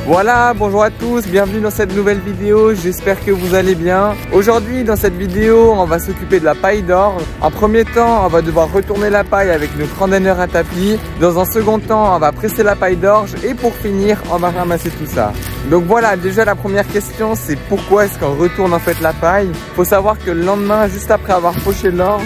Voilà, bonjour à tous, bienvenue dans cette nouvelle vidéo, j'espère que vous allez bien. Aujourd'hui dans cette vidéo, on va s'occuper de la paille d'orge. En premier temps, on va devoir retourner la paille avec notre randonneur à tapis. Dans un second temps, on va presser la paille d'orge et pour finir, on va ramasser tout ça. Donc voilà, déjà la première question, c'est pourquoi est-ce qu'on retourne en fait la paille? Faut savoir que le lendemain, juste après avoir fauché l'orge,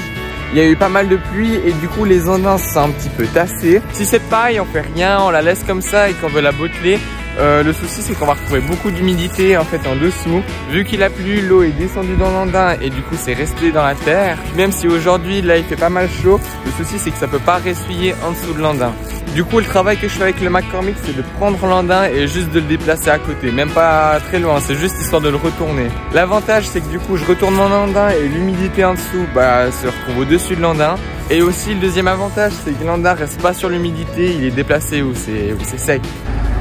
il y a eu pas mal de pluie et du coup les ondins sont un petit peu tassés. Si cette paille, on fait rien, on la laisse comme ça et qu'on veut la botteler, le souci c'est qu'on va retrouver beaucoup d'humidité en fait en dessous. Vu qu'il a plu, l'eau est descendue dans l'andin et du coup c'est resté dans la terre. Même si aujourd'hui là il fait pas mal chaud, le souci c'est que ça peut pas ressuyer en dessous de l'andin. Du coup le travail que je fais avec le McCormick c'est de prendre l'andin et juste de le déplacer à côté, même pas très loin, c'est juste histoire de le retourner. L'avantage c'est que du coup je retourne mon andin et l'humidité en dessous se retrouve au-dessus de l'andin. Et aussi le deuxième avantage c'est que l'andin reste pas sur l'humidité, il est déplacé où c'est sec.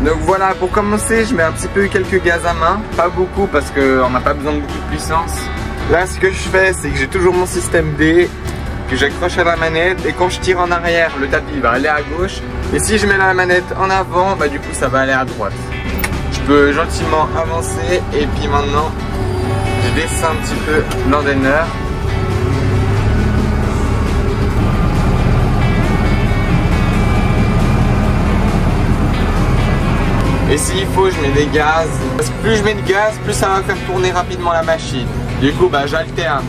Donc voilà, pour commencer je mets un petit peu quelques gaz à main, pas beaucoup parce qu'on n'a pas besoin de beaucoup de puissance. Là ce que je fais c'est que j'ai toujours mon système D que j'accroche à la manette et quand je tire en arrière le tapis va aller à gauche et si je mets la manette en avant du coup ça va aller à droite. Je peux gentiment avancer et puis maintenant je descends un petit peu l'endaineur. Et s'il faut, je mets des gaz. Parce que plus je mets de gaz, plus ça va faire tourner rapidement la machine. Du coup, j'alterne.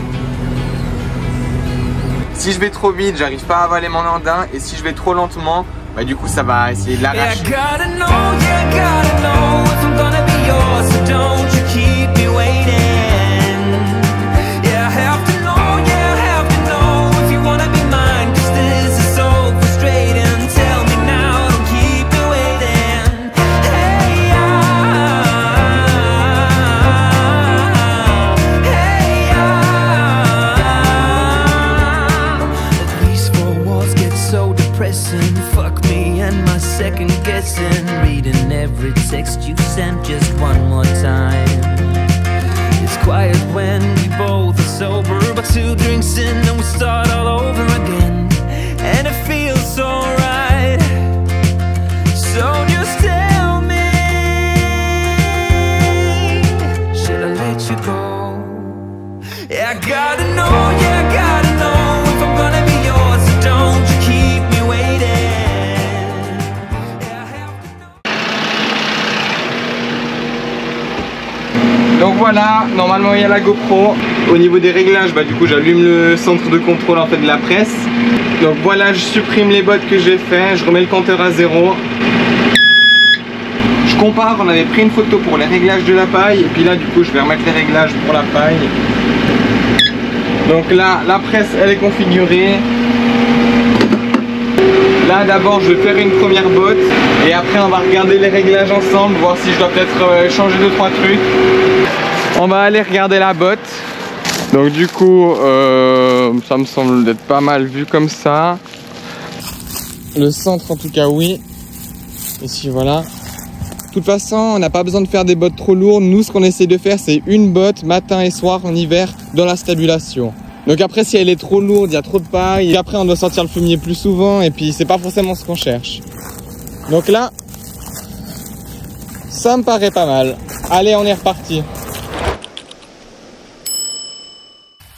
Si je vais trop vite, j'arrive pas à avaler mon andin. Et si je vais trop lentement, du coup, ça va essayer de l'arracher. Fuck me and my second guessing, reading every text you sent just one more time. It's quiet when we both are sober, but 2 drinks in and we start all over again, and it feels so right. So just tell me, should I let you go? Yeah, I gotta know, yeah, I gotta know if I'm gonna be yours, so don't you keep me waiting. Donc voilà, normalement il y a la GoPro. Au niveau des réglages, du coup j'allume le centre de contrôle en fait de la presse. Donc voilà, je supprime les bottes que j'ai fait, je remets le compteur à 0. Je compare, on avait pris une photo pour les réglages de la paille et puis là du coup je vais remettre les réglages pour la paille. Donc là, la presse elle est configurée. Là d'abord je vais faire une première botte et après on va regarder les réglages ensemble, voir si je dois peut-être changer 2-3 trucs. On va aller regarder la botte. Donc du coup ça me semble d'être pas mal vu comme ça. Le centre en tout cas oui. Ici voilà. De toute façon on n'a pas besoin de faire des bottes trop lourdes. Nous ce qu'on essaie de faire c'est une botte matin et soir en hiver dans la stabulation. Donc après si elle est trop lourde, il y a trop de paille, et après on doit sortir le fumier plus souvent et puis c'est pas forcément ce qu'on cherche. Donc là, ça me paraît pas mal. Allez, on est reparti.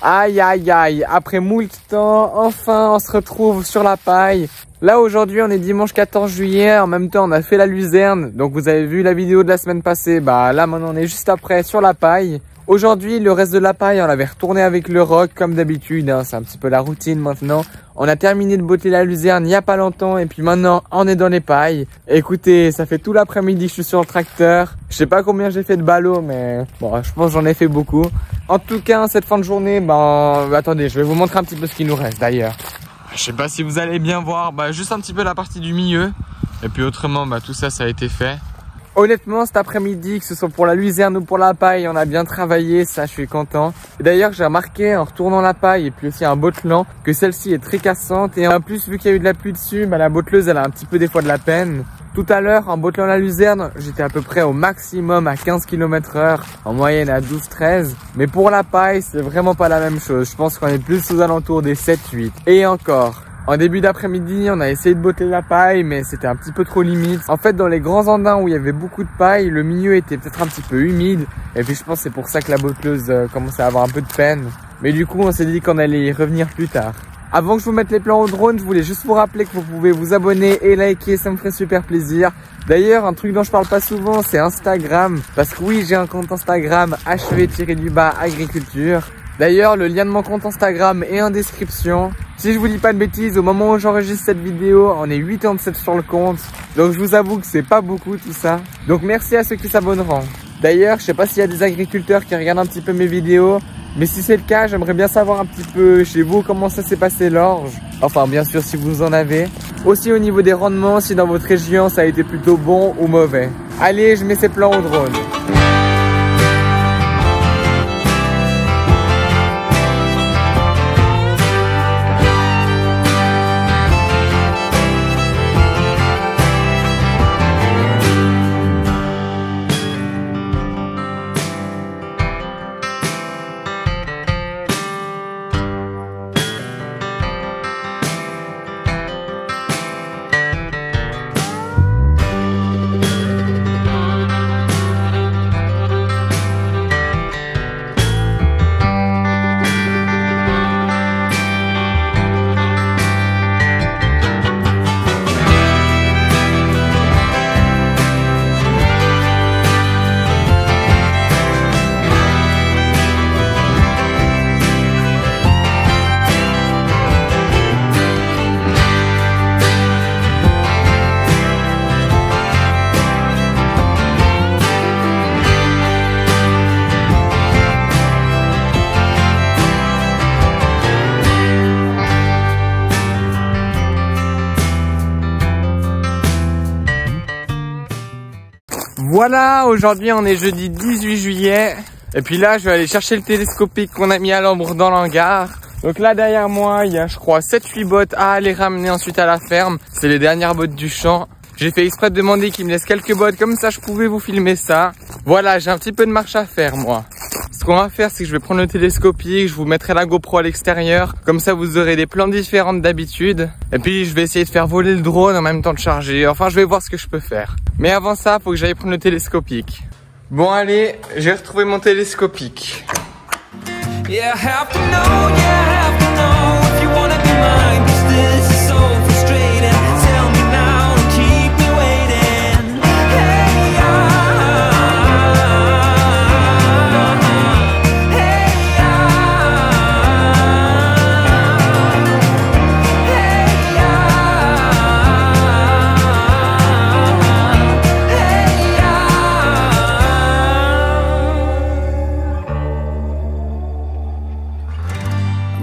Aïe aïe aïe, après moult temps, enfin on se retrouve sur la paille. Là aujourd'hui on est dimanche 14 juillet, en même temps on a fait la luzerne. Donc vous avez vu la vidéo de la semaine passée, là maintenant on est juste après sur la paille. Aujourd'hui, le reste de la paille, on l'avait retourné avec le roc comme d'habitude, c'est un petit peu la routine maintenant. On a terminé de botter la luzerne il n'y a pas longtemps et puis maintenant on est dans les pailles. Écoutez, ça fait tout l'après-midi que je suis sur le tracteur. Je sais pas combien j'ai fait de ballots, mais bon, je pense que j'en ai fait beaucoup. En tout cas, cette fin de journée, attendez, je vais vous montrer un petit peu ce qu'il nous reste d'ailleurs. Je sais pas si vous allez bien voir, juste un petit peu la partie du milieu. Et puis autrement, tout ça, ça a été fait. Honnêtement, cet après-midi, que ce soit pour la luzerne ou pour la paille, on a bien travaillé, ça je suis content. D'ailleurs, j'ai remarqué en retournant la paille et puis aussi en bottelant que celle-ci est très cassante. Et en plus, vu qu'il y a eu de la pluie dessus, la botteleuse elle a un petit peu des fois de la peine. Tout à l'heure, en bottelant la luzerne, j'étais à peu près au maximum à 15 km/h, en moyenne à 12-13. Mais pour la paille, c'est vraiment pas la même chose. Je pense qu'on est plus aux alentours des 7-8. Et encore. En début d'après-midi, on a essayé de botter la paille, mais c'était un petit peu trop limite. En fait, dans les grands andins où il y avait beaucoup de paille, le milieu était peut-être un petit peu humide. Et puis je pense que c'est pour ça que la botteleuse commençait à avoir un peu de peine. Mais du coup, on s'est dit qu'on allait y revenir plus tard. Avant que je vous mette les plans au drone, je voulais juste vous rappeler que vous pouvez vous abonner et liker, ça me ferait super plaisir. D'ailleurs, un truc dont je parle pas souvent, c'est Instagram. Parce que oui, j'ai un compte Instagram, HV-agriculture. D'ailleurs, le lien de mon compte Instagram est en description. Si je vous dis pas de bêtises, au moment où j'enregistre cette vidéo, on est 87 sur le compte. Donc je vous avoue que c'est pas beaucoup tout ça. Donc merci à ceux qui s'abonneront. D'ailleurs, je sais pas s'il y a des agriculteurs qui regardent un petit peu mes vidéos. Mais si c'est le cas, j'aimerais bien savoir un petit peu chez vous comment ça s'est passé l'orge. Enfin, bien sûr, si vous en avez. Aussi au niveau des rendements, si dans votre région ça a été plutôt bon ou mauvais. Allez, je mets ces plans au drone. Voilà, aujourd'hui on est jeudi 18 juillet. Et puis là je vais aller chercher le télescopique qu'on a mis à l'ombre dans l'hangar. Donc là derrière moi il y a je crois 7-8 bottes à aller ramener ensuite à la ferme. C'est les dernières bottes du champ. J'ai fait exprès de demander qu'ils me laissent quelques bottes, comme ça je pouvais vous filmer ça. Voilà, j'ai un petit peu de marche à faire moi. Ce qu'on va faire, c'est que je vais prendre le télescopique, je vous mettrai la GoPro à l'extérieur. Comme ça vous aurez des plans différents d'habitude. Et puis je vais essayer de faire voler le drone en même temps de charger. Enfin je vais voir ce que je peux faire. Mais avant ça, faut que j'aille prendre le télescopique. Bon allez, j'ai retrouvé mon télescopique. Yeah, I have to know, yeah, I have to know if you wanna be mine, 'cause this is so frustrating. Tell me now and keep me waiting. Hey,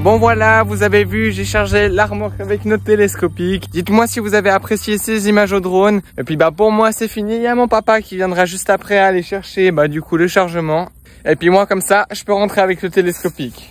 Bon voilà, vous avez vu, j'ai chargé l'armoire avec notre télescopique. Dites-moi si vous avez apprécié ces images au drone. Et puis bah pour moi c'est fini, il y a mon papa qui viendra juste après aller chercher du coup le chargement. Et puis moi comme ça, je peux rentrer avec le télescopique.